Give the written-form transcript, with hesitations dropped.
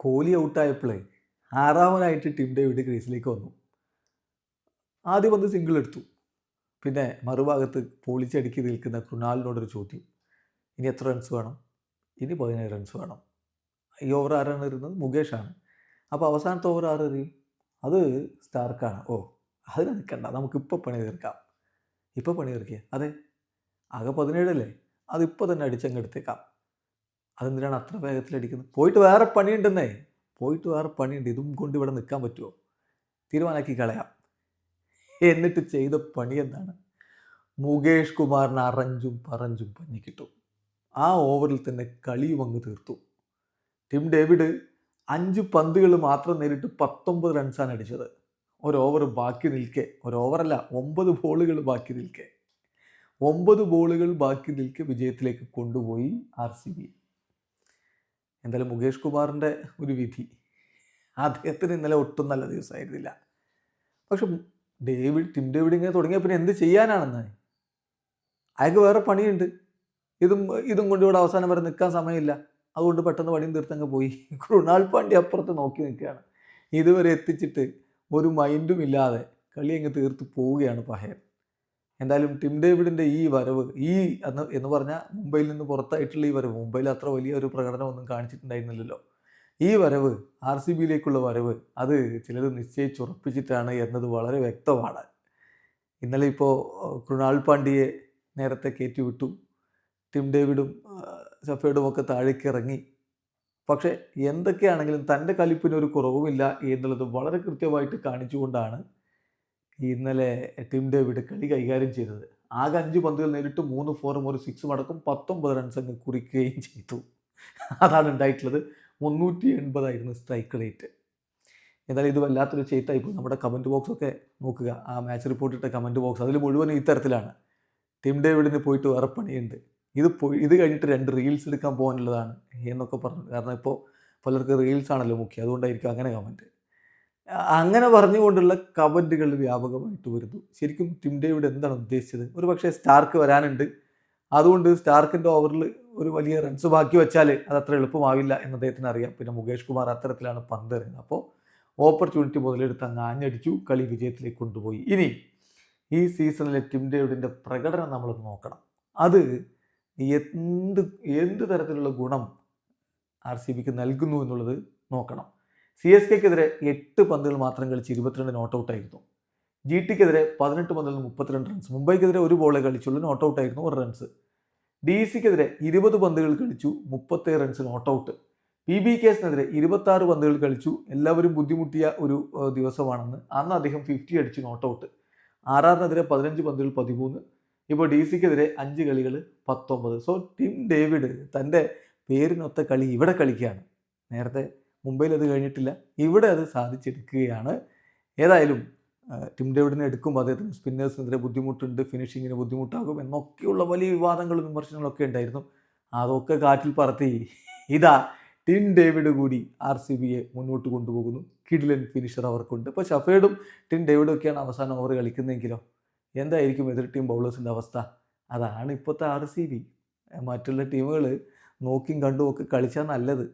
Kohli ഔട്ടായപ്പോഴേ 6-ാമനായിട്ട് Tim David ക്രീസിലേക്ക് വന്നു. ആദ്യം വന്ന് സിംഗിൾ എടുത്തു. പിന്നെ മറുഭാഗത്ത് പൊളിച്ചടുക്കി നിൽക്കുന്ന കൃണാലിനോടൊരു ചോദ്യം, ഇനി എത്ര റൺസ് വേണം? ഇനി 17 റൺസ് വേണം. ഈ ഓവർ ആരാണ് എറിയുന്നത്? മുകേഷാണ്. അപ്പോൾ അവസാനത്തെ ഓവർ ആരെറിയും? അത് സ്റ്റാർക്കാണ്. ഓ, അതിന് നിൽക്കണ്ട, നമുക്കിപ്പോൾ പണി തീർക്കാം. ഇപ്പോൾ പണി തീർക്കുക? അതെ, ആകെ 17 അല്ലേ, അതിപ്പോൾ തന്നെ അടിച്ചങ്ങ് എടുത്തേക്കാം. അതെന്തിനാണ് അത്ര വേഗത്തിൽ അടിക്കുന്നത്? പോയിട്ട് വേറെ പണിയുണ്ടെന്നേ, പോയിട്ട് വേറെ പണിയുണ്ട്, ഇതും കൊണ്ട് ഇവിടെ നിൽക്കാൻ പറ്റുമോ? തീരുമാനമാക്കി കളയാം. എന്നിട്ട് ചെയ്ത പണി എന്താണ്? മുകേഷ് കുമാറിന് അറഞ്ചും പറഞ്ചും പഞ്ഞി കിട്ടും. ആ ഓവറിൽ തന്നെ കളിയും അങ്ങ് തീർത്തു. ടിം ഡേവിഡ് 5 പന്തുകൾ മാത്രം നേരിട്ട് 19 റൺസാണ് അടിച്ചത്. ഒരു ഓവർ ബാക്കി നിൽക്കെ, ഒരു ഓവറല്ല, 9 ബോളുകൾ ബാക്കി നിൽക്കെ, 9 ബോളുകൾ ബാക്കി നിൽക്കെ വിജയത്തിലേക്ക് കൊണ്ടുപോയി RCB. എന്തായാലും മുകേഷ് കുമാറിൻ്റെ ഒരു വിധി, അദ്ദേഹത്തിന് ഇന്നലെ ഒട്ടും നല്ല ദിവസമായിരുന്നില്ല. പക്ഷെ ടിം ഡേവിഡ് ഇങ്ങനെ തുടങ്ങിയ പിന്നെ എന്ത് ചെയ്യാനാണെന്ന്? അയാൾക്ക് വേറെ പണിയുണ്ട്. ഇതും കൊണ്ട് ഇവിടെ അവസാനം വരെ നിൽക്കാൻ സമയമില്ല. അതുകൊണ്ട് പെട്ടെന്ന് പണിയും തീർത്തങ്ങ് പോയി. കൃണാൽ പാണ്ഡ്യ അപ്പുറത്ത് നോക്കി നിൽക്കുകയാണ്. ഇതുവരെ എത്തിച്ചിട്ട് ഒരു മൈൻഡും ഇല്ലാതെ കളി അങ്ങ് തീർത്ത് പോവുകയാണ് പഹയൻ. എന്തായാലും ടിം ഡേവിഡിൻ്റെ ഈ വരവ്, എന്ന് പറഞ്ഞാൽ മുംബൈയിൽ നിന്ന് പുറത്തായിട്ടുള്ള ഈ വരവ്, മുംബൈയിൽ അത്ര വലിയ ഒരു പ്രകടനമൊന്നും കാണിച്ചിട്ടുണ്ടായിരുന്നില്ലല്ലോ. ഈ വരവ്, RCBയിലേക്കുള്ള വരവ്, അത് ചിലത് നിശ്ചയിച്ചുറപ്പിച്ചിട്ടാണ് എന്നത് വളരെ വ്യക്തമാണ്. ഇന്നലെ ഇപ്പോൾ കൃണാൽ പാണ്ഡ്യയെ നേരത്തെ കയറ്റി വിട്ടു. ടിം ഡേവിഡും ഷഫേഡും ഒക്കെ താഴേക്ക് ഇറങ്ങി. പക്ഷേ എന്തൊക്കെയാണെങ്കിലും തൻ്റെ കലിപ്പിനൊരു കുറവുമില്ല എന്നുള്ളത് വളരെ കൃത്യമായിട്ട് കാണിച്ചുകൊണ്ടാണ് ഇന്നലെ ടിം ഡേവിഡ് കളി കൈകാര്യം ചെയ്തത്. ആകെ 5 പന്തുകൾ നേരിട്ട് 3 4ഉം ഒരു 6ഉം അടക്കം 19 റൺസ് അങ്ങ് കുറിക്കുകയും ചെയ്തു. അതാണ് ഉണ്ടായിട്ടുള്ളത്. 380 ആയിരുന്നു സ്ട്രൈക്ക് റേറ്റ്. എന്തായാലും ഇത് വല്ലാത്തൊരു ചെയ്ത്തായിപ്പോൾ. നമ്മുടെ കമൻറ്റ് ബോക്സൊക്കെ നോക്കുക, ആ മാച്ച് റിപ്പോർട്ട് ഇട്ട കമൻറ്റ് ബോക്സ്, അതിൽ മുഴുവൻ ഈ തരത്തിലാണ്. ടിം ഡേവിഡിന് പോയിട്ട് വേറെ പണിയുണ്ട്, ഇത് കഴിഞ്ഞിട്ട് 2 റീൽസ് എടുക്കാൻ പോകാനുള്ളതാണ് എന്നൊക്കെ പറഞ്ഞു. കാരണം ഇപ്പോൾ പലർക്ക് റീൽസ് ആണല്ലോ മുഖ്യം, അതുകൊണ്ടായിരിക്കും അങ്ങനെ കമൻറ്റ്. അങ്ങനെ പറഞ്ഞുകൊണ്ടുള്ള കമൻറ്റുകൾ വ്യാപകമായിട്ട് വരുന്നു. ശരിക്കും ടിം ഡേവിഡ് എന്താണ് ഉദ്ദേശിച്ചത്? ഒരു പക്ഷേ സ്റ്റാർക്ക് വരാനുണ്ട്, അതുകൊണ്ട് സ്റ്റാർക്കിൻ്റെ ഓവറിൽ ഒരു വലിയ റൺസ് ബാക്കി വെച്ചാൽ അത് അത്ര എളുപ്പമാവില്ല എന്ന് അദ്ദേഹത്തിന് അറിയാം. പിന്നെ മുകേഷ് കുമാർ അത്തരത്തിലാണ് പന്ത് എറിയുന്നത്. അപ്പോൾ ഓപ്പർച്യൂണിറ്റി മുതലെടുത്ത് അങ്ങ് ആഞ്ഞടിച്ചു, കളി വിജയത്തിലേക്ക് കൊണ്ടുപോയി. ഇനി ഈ സീസണിലെ ടിം ഡേവിഡിൻ്റെ പ്രകടനം നമ്മൾ നോക്കണം. അത് എന്ത് തരത്തിലുള്ള ഗുണം RCBക്ക് നൽകുന്നു എന്നുള്ളത് നോക്കണം. CSKക്കെതിരെ 8 പന്തുകൾ മാത്രം കളിച്ച് 22 നോട്ട് ഔട്ടായിരുന്നു. GTക്കെതിരെ 18 പന്തുകളിൽ 32 റൺസ്. മുംബൈക്കെതിരെ 1 ബോളേ കളിച്ചുള്ളൂ, നോട്ട് ഔട്ടായിരുന്നു 1 റൺസ്. DCക്കെതിരെ 20 പന്തുകൾ കളിച്ചു, 37 റൺസ് നോട്ട് ഔട്ട്. PBKസിനെതിരെ 26 പന്തുകൾ കളിച്ചു, എല്ലാവരും ബുദ്ധിമുട്ടിയ ഒരു ദിവസമാണെന്ന്. അന്ന് അദ്ദേഹം 50 അടിച്ച് നോട്ട് ഔട്ട്. RRനെതിരെ 15 പന്തുകൾ 13. ഇപ്പോൾ DCക്കെതിരെ 5 കളികൾ 19. സോ ടിം ഡേവിഡ് തൻ്റെ പേരിനൊത്ത കളി ഇവിടെ കളിക്കുകയാണ്. നേരത്തെ മുംബൈയിൽ അത് കഴിഞ്ഞിട്ടില്ല, ഇവിടെ അത് സാധിച്ചെടുക്കുകയാണ്. ഏതായാലും ടിം ഡേവിഡിനെ എടുക്കുമ്പോൾ അദ്ദേഹത്തിന് സ്പിന്നേഴ്സിനെതിരെ ബുദ്ധിമുട്ടുണ്ട്, ഫിനിഷിങ്ങിന് ബുദ്ധിമുട്ടാകും എന്നൊക്കെയുള്ള വലിയ വിവാദങ്ങളും വിമർശനങ്ങളൊക്കെ ഉണ്ടായിരുന്നു. അതൊക്കെ കാറ്റിൽ പറത്തി ഇതാ ടിം ഡേവിഡ് കൂടി RCBയെ മുന്നോട്ട് കൊണ്ടുപോകുന്നു. കിഡിലൻ ഫിനിഷർ അവർക്കുണ്ട്. ഇപ്പോൾ ഷഫേഡും ടിം ഡേവിഡും ഒക്കെയാണ് അവസാനം ഓവർ കളിക്കുന്നതെങ്കിലോ എന്തായിരിക്കും എതിർ ടീം ബൗളേഴ്സിൻ്റെ അവസ്ഥ? അതാണ് ഇപ്പോഴത്തെ RCB. മറ്റുള്ള ടീമുകൾ നോക്കിയും കണ്ടും ഒക്കെ കളിച്ചാൽ നല്ലത്.